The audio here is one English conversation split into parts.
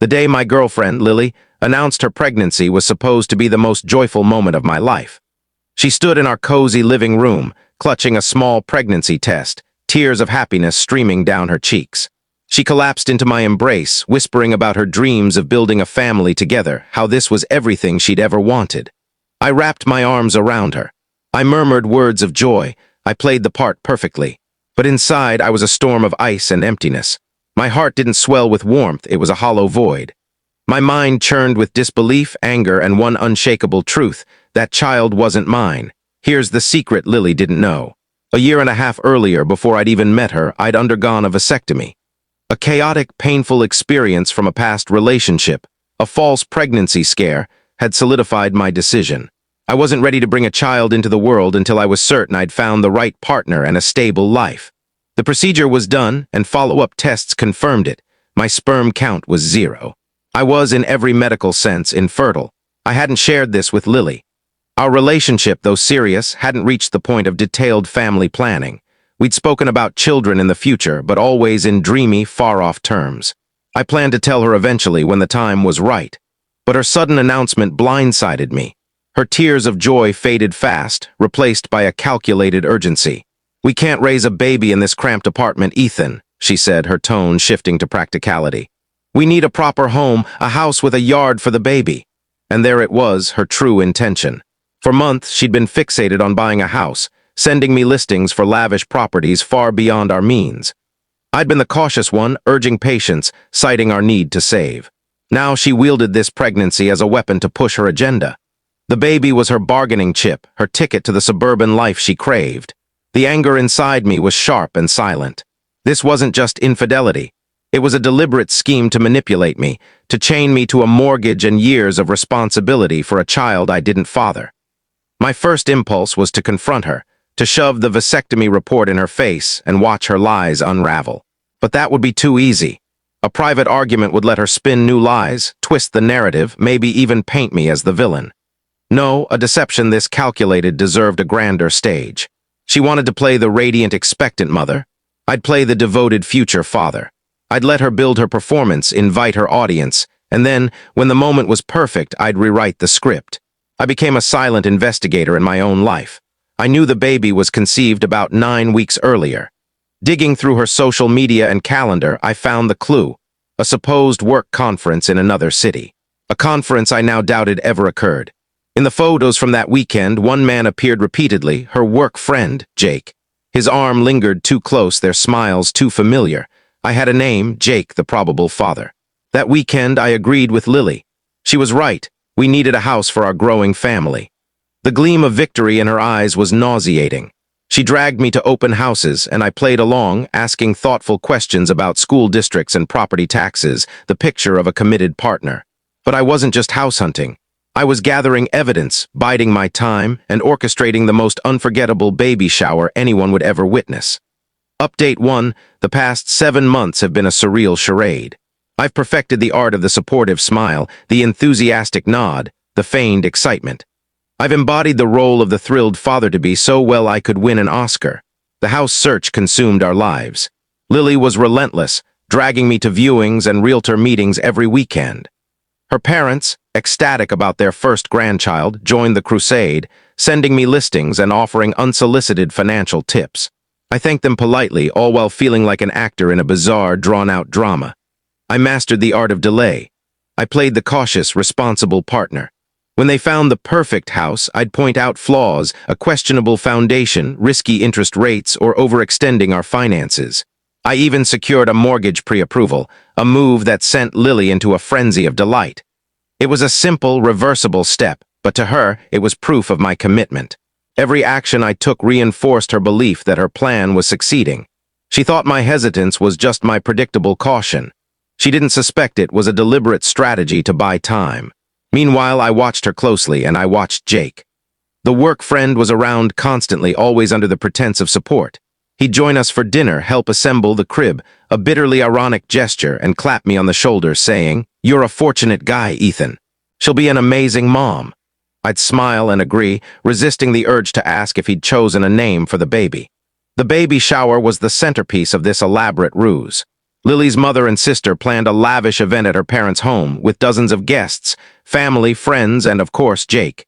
The day my girlfriend, Lily, announced her pregnancy was supposed to be the most joyful moment of my life. She stood in our cozy living room, clutching a small pregnancy test, tears of happiness streaming down her cheeks. She collapsed into my embrace, whispering about her dreams of building a family together, how this was everything she'd ever wanted. I wrapped my arms around her. I murmured words of joy. I played the part perfectly. But inside, I was a storm of ice and emptiness. My heart didn't swell with warmth, it was a hollow void. My mind churned with disbelief, anger, and one unshakable truth: that child wasn't mine. Here's the secret Lily didn't know. A year and a half earlier, before I'd even met her, I'd undergone a vasectomy. A chaotic, painful experience from a past relationship, a false pregnancy scare, had solidified my decision. I wasn't ready to bring a child into the world until I was certain I'd found the right partner and a stable life. The procedure was done, and follow-up tests confirmed it. My sperm count was 0. I was, in every medical sense, infertile. I hadn't shared this with Lily. Our relationship, though serious, hadn't reached the point of detailed family planning. We'd spoken about children in the future, but always in dreamy, far-off terms. I planned to tell her eventually when the time was right. But her sudden announcement blindsided me. Her tears of joy faded fast, replaced by a calculated urgency. "We can't raise a baby in this cramped apartment, Ethan," she said, her tone shifting to practicality. "We need a proper home, a house with a yard for the baby." And there it was, her true intention. For months, she'd been fixated on buying a house, sending me listings for lavish properties far beyond our means. I'd been the cautious one, urging patience, citing our need to save. Now she wielded this pregnancy as a weapon to push her agenda. The baby was her bargaining chip, her ticket to the suburban life she craved. The anger inside me was sharp and silent. This wasn't just infidelity. It was a deliberate scheme to manipulate me, to chain me to a mortgage and years of responsibility for a child I didn't father. My first impulse was to confront her, to shove the vasectomy report in her face and watch her lies unravel. But that would be too easy. A private argument would let her spin new lies, twist the narrative, maybe even paint me as the villain. No, a deception this calculated deserved a grander stage. She wanted to play the radiant, expectant mother. I'd play the devoted future father. I'd let her build her performance, invite her audience, and then, when the moment was perfect, I'd rewrite the script. I became a silent investigator in my own life. I knew the baby was conceived about 9 weeks earlier. Digging through her social media and calendar, I found the clue: a supposed work conference in another city. A conference I now doubted ever occurred. In the photos from that weekend, one man appeared repeatedly, her work friend, Jake. His arm lingered too close, their smiles too familiar. I had a name: Jake, the probable father. That weekend, I agreed with Lily. She was right. We needed a house for our growing family. The gleam of victory in her eyes was nauseating. She dragged me to open houses, and I played along, asking thoughtful questions about school districts and property taxes, the picture of a committed partner. But I wasn't just house hunting. I was gathering evidence, biding my time, and orchestrating the most unforgettable baby shower anyone would ever witness. Update 1: the past 7 months have been a surreal charade. I've perfected the art of the supportive smile, the enthusiastic nod, the feigned excitement. I've embodied the role of the thrilled father-to-be so well I could win an Oscar. The house search consumed our lives. Lily was relentless, dragging me to viewings and realtor meetings every weekend. Her parents, ecstatic about their first grandchild, joined the crusade, sending me listings and offering unsolicited financial tips. I thanked them politely, all while feeling like an actor in a bizarre, drawn-out drama. I mastered the art of delay. I played the cautious, responsible partner. When they found the perfect house, I'd point out flaws, a questionable foundation, risky interest rates, or overextending our finances. I even secured a mortgage pre-approval, a move that sent Lily into a frenzy of delight. It was a simple, reversible step, but to her, it was proof of my commitment. Every action I took reinforced her belief that her plan was succeeding. She thought my hesitance was just my predictable caution. She didn't suspect it was a deliberate strategy to buy time. Meanwhile, I watched her closely, and I watched Jake. The work friend was around constantly, always under the pretense of support. He'd join us for dinner, help assemble the crib, a bitterly ironic gesture, and clap me on the shoulder, saying, "You're a fortunate guy, Ethan. She'll be an amazing mom." I'd smile and agree, resisting the urge to ask if he'd chosen a name for the baby. The baby shower was the centerpiece of this elaborate ruse. Lily's mother and sister planned a lavish event at her parents' home with dozens of guests, family, friends, and of course, Jake.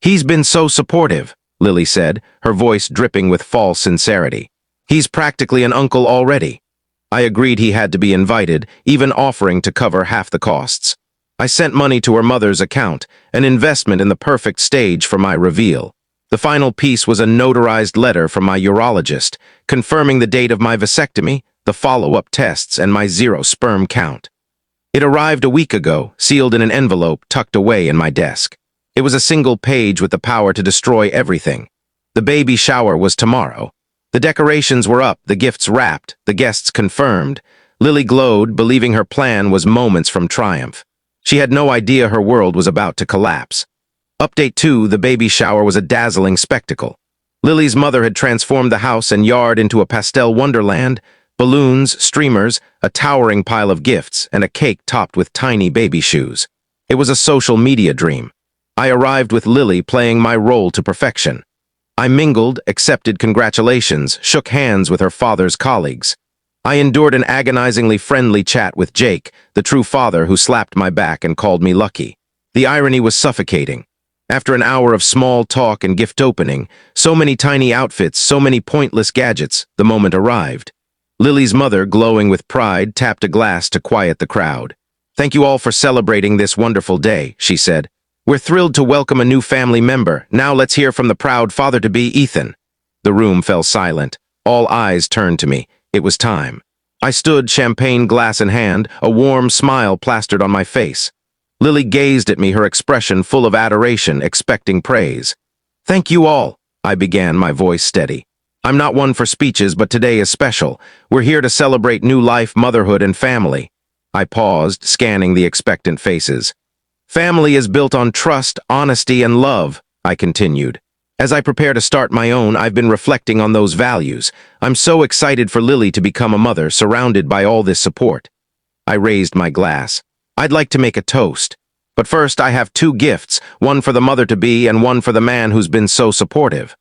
"He's been so supportive," Lily said, her voice dripping with false sincerity. "He's practically an uncle already." I agreed he had to be invited, even offering to cover half the costs. I sent money to her mother's account, an investment in the perfect stage for my reveal. The final piece was a notarized letter from my urologist, confirming the date of my vasectomy, the follow-up tests, and my zero sperm count. It arrived a week ago, sealed in an envelope tucked away in my desk. It was a single page with the power to destroy everything. The baby shower was tomorrow. The decorations were up, the gifts wrapped, the guests confirmed. Lily glowed, believing her plan was moments from triumph. She had no idea her world was about to collapse. Update 2, the baby shower was a dazzling spectacle. Lily's mother had transformed the house and yard into a pastel wonderland, balloons, streamers, a towering pile of gifts, and a cake topped with tiny baby shoes. It was a social media dream. I arrived with Lily playing my role to perfection. I mingled, accepted congratulations, shook hands with her father's colleagues. I endured an agonizingly friendly chat with Jake, the true father who slapped my back and called me lucky. The irony was suffocating. After an hour of small talk and gift opening, so many tiny outfits, so many pointless gadgets, the moment arrived. Lily's mother, glowing with pride, tapped a glass to quiet the crowd. "Thank you all for celebrating this wonderful day," she said. "We're thrilled to welcome a new family member. Now let's hear from the proud father-to-be, Ethan." The room fell silent. All eyes turned to me. It was time. I stood, champagne glass in hand, a warm smile plastered on my face. Lily gazed at me, her expression full of adoration, expecting praise. "Thank you all," I began, my voice steady. "I'm not one for speeches, but today is special. We're here to celebrate new life, motherhood, and family." I paused, scanning the expectant faces. "Family is built on trust, honesty, and love," I continued. "As I prepare to start my own, I've been reflecting on those values. I'm so excited for Lily to become a mother, surrounded by all this support." I raised my glass. "I'd like to make a toast. But first, I have 2 gifts, one for the mother-to-be and one for the man who's been so supportive."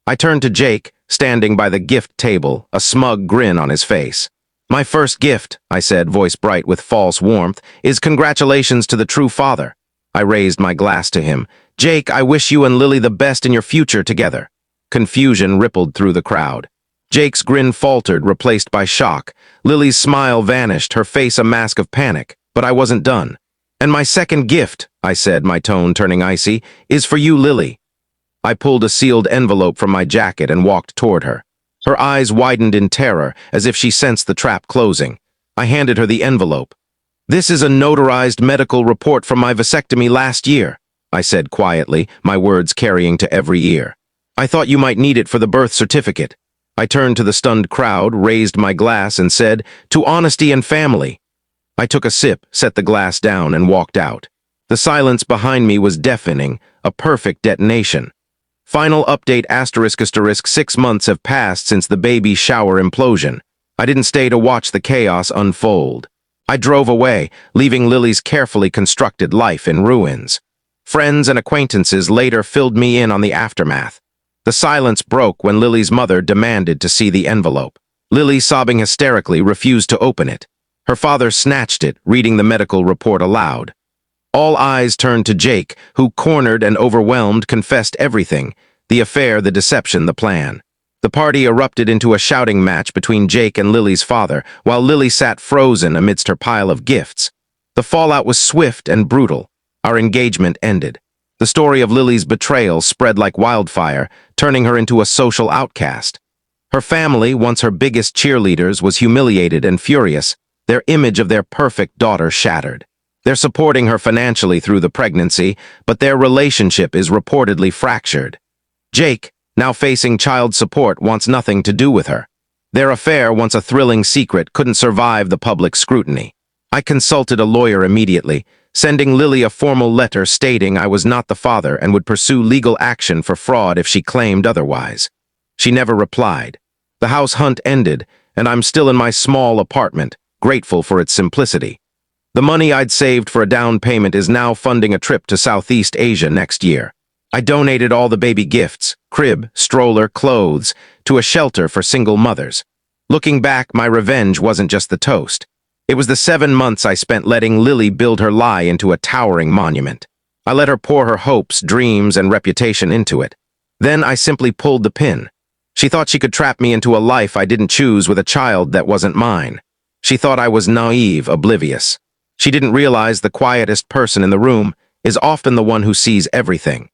I turned to Jake, standing by the gift table, a smug grin on his face. "My first gift," I said, voice bright with false warmth, "is congratulations to the true father." I raised my glass to him. "Jake, I wish you and Lily the best in your future together." Confusion rippled through the crowd. Jake's grin faltered, replaced by shock. Lily's smile vanished, her face a mask of panic. But I wasn't done. "And my second gift," I said, my tone turning icy, "is for you, Lily." I pulled a sealed envelope from my jacket and walked toward her. Her eyes widened in terror, as if she sensed the trap closing. I handed her the envelope. "This is a notarized medical report from my vasectomy last year," I said quietly, my words carrying to every ear. "I thought you might need it for the birth certificate." I turned to the stunned crowd, raised my glass, and said, "To honesty and family." I took a sip, set the glass down, and walked out. The silence behind me was deafening, a perfect detonation. Final update ***, 6 months have passed since the baby shower implosion. I didn't stay to watch the chaos unfold. I drove away, leaving Lily's carefully constructed life in ruins. Friends and acquaintances later filled me in on the aftermath. The silence broke when Lily's mother demanded to see the envelope. Lily, sobbing hysterically, refused to open it. Her father snatched it, reading the medical report aloud. All eyes turned to Jake, who, cornered and overwhelmed, confessed everything: the affair, the deception, the plan. The party erupted into a shouting match between Jake and Lily's father, while Lily sat frozen amidst her pile of gifts. The fallout was swift and brutal. Our engagement ended. The story of Lily's betrayal spread like wildfire, turning her into a social outcast. Her family, once her biggest cheerleaders, was humiliated and furious, their image of their perfect daughter shattered. They're supporting her financially through the pregnancy, but their relationship is reportedly fractured. Jake, now facing child support, wants nothing to do with her. Their affair, once a thrilling secret, couldn't survive the public scrutiny. I consulted a lawyer immediately, sending Lily a formal letter stating I was not the father and would pursue legal action for fraud if she claimed otherwise. She never replied. The house hunt ended, and I'm still in my small apartment, grateful for its simplicity. The money I'd saved for a down payment is now funding a trip to Southeast Asia next year. I donated all the baby gifts, crib, stroller, clothes, to a shelter for single mothers. Looking back, my revenge wasn't just the toast. It was the 7 months I spent letting Lily build her lie into a towering monument. I let her pour her hopes, dreams, and reputation into it. Then I simply pulled the pin. She thought she could trap me into a life I didn't choose with a child that wasn't mine. She thought I was naive, oblivious. She didn't realize the quietest person in the room is often the one who sees everything.